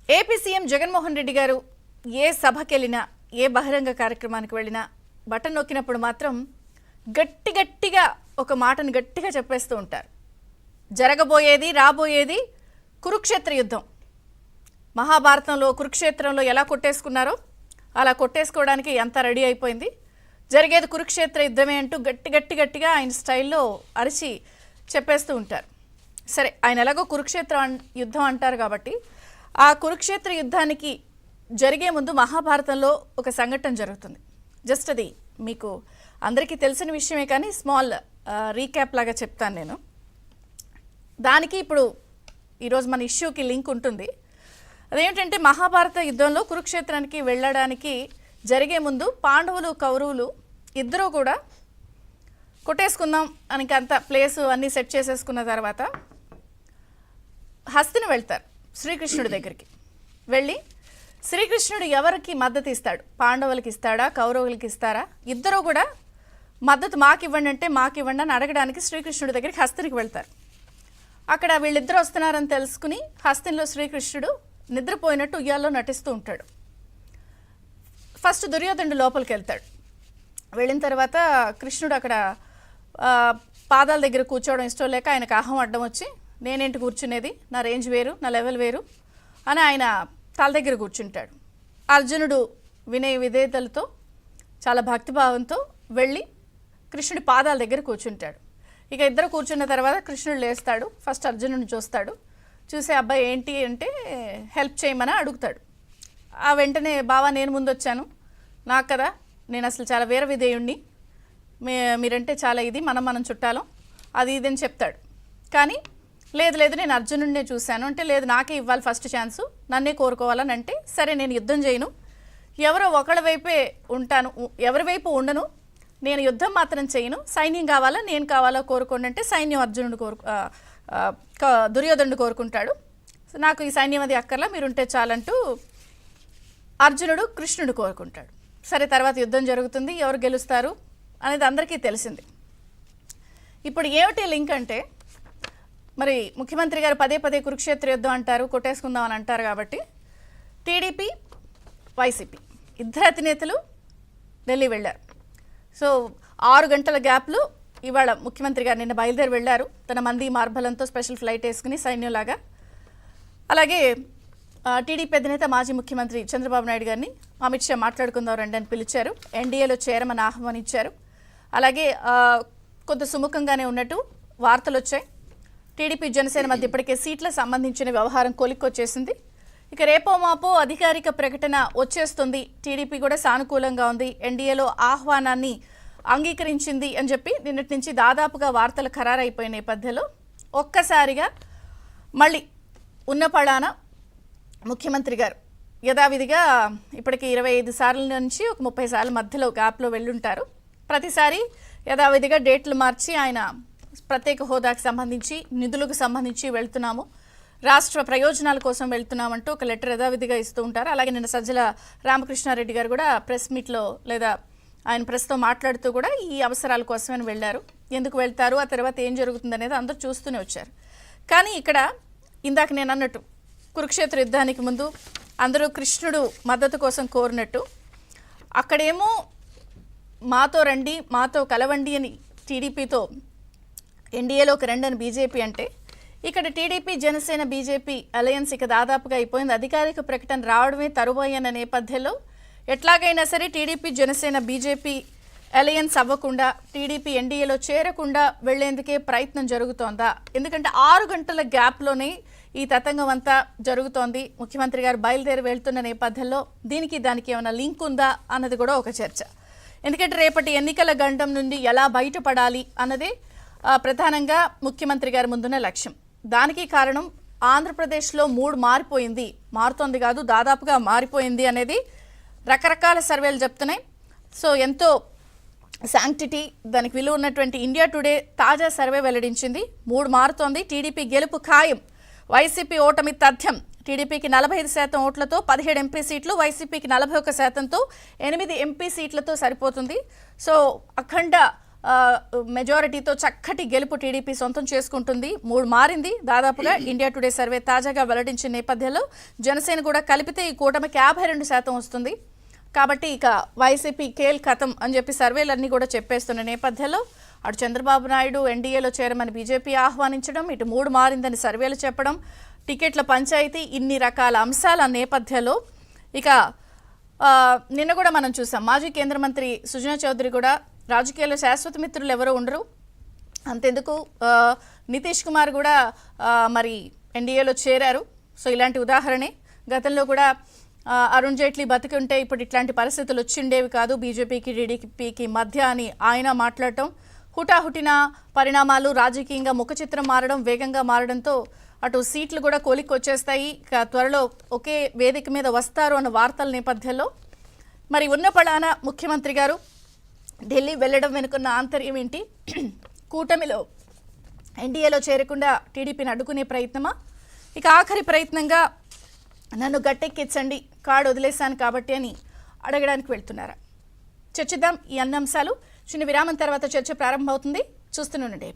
AP CM Jaganmohan Reddy గారు ఏ సభకి వెళ్ళినా ఏ బహిరంగ కార్యక్రమానికి వెళ్ళినా బటన్ నొక్కినప్పుడు మాత్రం గట్టిగా ఒక మాటను గట్టిగా చెప్పేస్తూ ఉంటారు. జరగబోయేది రాబోయేది కురుక్షేత్ర యుద్ధం. మహాభారతంలో కురుక్షేత్రంలో ఎలా కొట్టేసుకున్నారో అలా కొట్టేసుకోవడానికి ఎంత రెడీ అయిపోయింది. జరిగేది కురుక్షేత్ర యుద్ధమే అంటూ గట్టిగా ఆయన స్టైల్లో అరిచి చెప్పేస్తూ ఉంటారు. సరే, ఆయన ఎలాగో కురుక్షేత్ర యుద్ధం అంటారు కాబట్టి ఆ కురుక్షేత్ర యుద్ధానికి జరిగే ముందు మహాభారతంలో ఒక సంఘటన జరుగుతుంది. జస్ట్ అది మీకు అందరికీ తెలిసిన విషయమే, కానీ స్మాల్ రీక్యాప్ లాగా చెప్తాను నేను. దానికి ఇప్పుడు ఈరోజు మన ఇష్యూకి లింక్ ఉంటుంది. అదేంటంటే మహాభారత యుద్ధంలో కురుక్షేత్రానికి వెళ్ళడానికి జరిగే ముందు పాండవులు కౌరవులు ఇద్దరూ కూడా కొట్టేసుకుందాం అని అంత ప్లేసు అన్నీ సెట్ చేసేసుకున్న తర్వాత హస్తిని వెళ్తారు శ్రీకృష్ణుడి దగ్గరికి. వెళ్ళి శ్రీకృష్ణుడు ఎవరికి మద్దతు ఇస్తాడు, పాండవులకి ఇస్తాడా కౌరవులకి ఇస్తారా, ఇద్దరూ కూడా మద్దతు మాకివ్వండి అంటే మాకివ్వండి అని అడగడానికి శ్రీకృష్ణుడి దగ్గరికి హస్తినికి వెళ్తారు. అక్కడ వీళ్ళిద్దరూ వస్తున్నారని తెలుసుకుని హస్తిలో శ్రీకృష్ణుడు నిద్రపోయినట్టు ఉయ్యాల్లో నటిస్తూ ఉంటాడు. ఫస్ట్ దుర్యోధనుడు లోపలికి వెళ్తాడు. వెళ్ళిన తర్వాత కృష్ణుడు అక్కడ పాదాల దగ్గర కూర్చోవడం ఇష్టం లేక ఆయనకు అహం అడ్డం వచ్చి నేనేంటి కూర్చునేది, నా రేంజ్ వేరు, నా లెవెల్ వేరు అని ఆయన తల దగ్గర కూర్చుంటాడు. అర్జునుడు వినయ విధేయతలతో చాలా భక్తిభావంతో వెళ్ళి కృష్ణుడి పాదాల దగ్గర కూర్చుంటాడు. ఇక ఇద్దరు కూర్చున్న తర్వాత కృష్ణుడు లేస్తాడు. ఫస్ట్ అర్జునుడిని చూస్తాడు. చూసే అబ్బాయి ఏంటి అంటే హెల్ప్ చేయమని అడుగుతాడు. ఆ వెంటనే బావా నేను ముందు వచ్చాను, నాకు కదా, నేను అసలు చాలా వీర విధేయుణ్ణి, మీరంటే చాలా ఇది, మనం చుట్టాలం అది ఇది అని చెప్తాడు. కానీ లేదు నేను అర్జునుడినే చూశాను అంటే, లేదు నాకే ఇవ్వాలి ఫస్ట్ ఛాన్సు, నన్నే కోరుకోవాలని అంటే, సరే నేను యుద్ధం చేయను, ఎవరో ఒకళ్ళ వైపే ఉంటాను, ఎవరి వైపు ఉండను, నేను యుద్ధం మాత్రం చేయను, సైన్యం కావాలా నేను కావాలా కోరుకోండి అంటే సైన్యం అర్జునుడు దుర్యోధనుడు కోరుకుంటాడు. నాకు ఈ సైన్యం అది అక్కర్లా, మీరుంటే చాలంటూ అర్జునుడు కృష్ణుడు కోరుకుంటాడు. సరే, తర్వాత యుద్ధం జరుగుతుంది. ఎవరు గెలుస్తారు అనేది అందరికీ తెలిసింది. ఇప్పుడు ఏమిటి లింక్ అంటే, మరి ముఖ్యమంత్రి గారు పదే కురుక్షేత్ర యుద్ధం అంటారు, కొట్టేసుకుందాం అని అంటారు కాబట్టి టీడీపీ వైసీపీ ఇద్దరు అధినేతలు ఢిల్లీ వెళ్ళారు. సో 6 గంటల గ్యాప్లో ఇవాళ ముఖ్యమంత్రి గారు నిన్న బయలుదేరి వెళ్ళారు తన మంది మార్బలంతో స్పెషల్ ఫ్లైట్ వేసుకుని సైన్యంలాగా. అలాగే టీడీపీ అధినేత మాజీ ముఖ్యమంత్రి చంద్రబాబు నాయుడు గారిని అమిత్ షా మాట్లాడుకుందాం రండి అని పిలిచారు. ఎన్డీఏలో చేరమని ఆహ్వానించారు. అలాగే కొంత సుముఖంగానే ఉన్నట్టు వార్తలు వచ్చాయి. టీడీపీ జనసేన మధ్య ఇప్పటికే సీట్లకు సంబంధించిన వ్యవహారం కొలిక్కొచ్చేసింది. ఇక రేపో మాపో అధికారిక ప్రకటన వచ్చేస్తుంది. టీడీపీ కూడా సానుకూలంగా ఉంది, ఎన్డీఏలో ఆహ్వానాన్ని అంగీకరించింది అని చెప్పి నిన్నటి నుంచి దాదాపుగా వార్తలు ఖరారైపోయిన నేపథ్యంలో ఒక్కసారిగా మళ్ళీ ఉన్నపళాన ముఖ్యమంత్రి గారు యథావిధిగా ఇప్పటికి 25 సార్ల నుంచి ఒక 30 సార్ల మధ్యలో గ్యాప్లో వెళ్ళుంటారు. ప్రతిసారి యథావిధిగా డేట్లు మార్చి ఆయన ప్రత్యేక హోదాకు సంబంధించి నిధులకు సంబంధించి వెళ్తున్నాము, రాష్ట్ర ప్రయోజనాల కోసం వెళ్తున్నామంటూ ఒక లెటర్ యథావిధిగా ఇస్తూ ఉంటారు. అలాగే నిన్న సజ్జల రామకృష్ణారెడ్డి గారు కూడా ప్రెస్ మీట్లో లేదా ఆయన ప్రెస్తో మాట్లాడుతూ కూడా ఈ అవసరాల కోసమని వెళ్ళారు. ఎందుకు వెళ్తారు, ఆ తర్వాత ఏం జరుగుతుంది అనేది అందరూ చూస్తూనే వచ్చారు. కానీ ఇక్కడ ఇందాక నేను అన్నట్టు కురుక్షేత్ర యుద్ధానికి ముందు అందరూ కృష్ణుడు మద్దతు కోసం కోరినట్టు అక్కడేమో మాతో రండి మాతో కలవండి అని టీడీపీతో ఎన్డీఏలోకి రండి అని బీజేపీ అంటే, ఇక్కడ టీడీపీ జనసేన బీజేపీ అలయన్స్ ఇక దాదాపుగా అయిపోయింది. అధికారిక ప్రకటన రావడమే తరువాయన్న నేపథ్యంలో ఎట్లాగైనా సరే టీడీపీ జనసేన బీజేపీ అలయన్స్ అవ్వకుండా టీడీపీ ఎన్డీఏలో చేరకుండా వెళ్లేందుకే ప్రయత్నం జరుగుతోందా? ఎందుకంటే 6 గంటల గ్యాప్లోనే ఈ తతంగం అంతా జరుగుతోంది. ముఖ్యమంత్రి గారు బయలుదేరి వెళ్తున్న నేపథ్యంలో దానికి ఏమైనా లింక్ ఉందా అన్నది కూడా ఒక చర్చ. ఎందుకంటే రేపటి ఎన్నికల గండం నుండి ఎలా బయటపడాలి అన్నదే ప్రధానంగా ముఖ్యమంత్రి గారి ముందున్న లక్ష్యం. దానికి కారణం ఆంధ్రప్రదేశ్లో మూడ్ మారుతోంది కాదు, దాదాపుగా మారిపోయింది అనేది రకరకాల సర్వేలు చెప్తున్నాయి. సో ఎంతో శాంక్టిటీ దానికి విలువ ఉన్నటువంటి ఇండియా టుడే తాజా సర్వే వెల్లడించింది. మూడ్ మారుతోంది, టీడీపీ గెలుపు ఖాయం, వైసీపీ ఓటమి తథ్యం. టీడీపీకి 45% ఓట్లతో 17 ఎంపీ సీట్లు, వైసీపీకి 41%తో 8 ఎంపీ సీట్లతో సరిపోతుంది. సో అఖండ మెజారిటీతో చక్కటి గెలుపు టీడీపీ సొంతం చేసుకుంటుంది. 3 మారింది దాదాపుగా. ఇండియా టుడే సర్వే తాజాగా వెల్లడించిన నేపథ్యంలో జనసేన కూడా కలిపితే ఈ కూటమికి 52% వస్తుంది. కాబట్టి ఇక వైసీపీ కేల్ ఖతం అని చెప్పి సర్వేలన్నీ కూడా చెప్పేస్తున్న నేపథ్యంలో అటు చంద్రబాబు నాయుడు ఎన్డీఏలో చేరమని బీజేపీ ఆహ్వానించడం, ఇటు 3 మారిందని సర్వేలు చెప్పడం, టికెట్ల పంచాయతీ, ఇన్ని రకాల అంశాల నేపథ్యంలో ఇక నిన్న కూడా మనం చూసాం. మాజీ కేంద్ర మంత్రి సుజనా చౌదరి కూడా రాజకీయాల్లో శాశ్వత మిత్రులు ఎవరో ఉండరు, అంతెందుకు నితీష్ కుమార్ కూడా మరి ఎన్డీఏలో చేరారు. సో ఇలాంటి ఉదాహరణే. గతంలో కూడా అరుణ్ జైట్లీ బతికి ఉంటే ఇప్పుడు ఇట్లాంటి పరిస్థితులు వచ్చిండేవి కాదు బీజేపీకి టీడీపీకి మధ్య అని ఆయన మాట్లాడటం. హుటాహుటిన పరిణామాలు రాజకీయంగా ముఖ చిత్రం మారడం, వేగంగా మారడంతో అటు సీట్లు కూడా కోలికొచ్చేస్తాయి, త్వరలో ఒకే వేదిక మీద వస్తారు అన్న వార్తల నేపథ్యంలో మరి ఉన్న పళాన ముఖ్యమంత్రి గారు ఢిల్లీ వెళ్ళడం వెనుకున్న ఆంతర్యం ఏంటి? కూటమిలో ఎన్డీఏలో చేరకుండా టీడీపీని అడ్డుకునే ప్రయత్నమా, ఇక ఆఖరి ప్రయత్నంగా నన్ను గట్టెక్కించండి కార్డు వదిలేశాను కాబట్టి అని అడగడానికి వెళ్తున్నారా? చర్చిద్దాం ఈ అన్ని అంశాలు. చిన్న విరామం తర్వాత చర్చ ప్రారంభమవుతుంది. చూస్తూనే ఉండండి.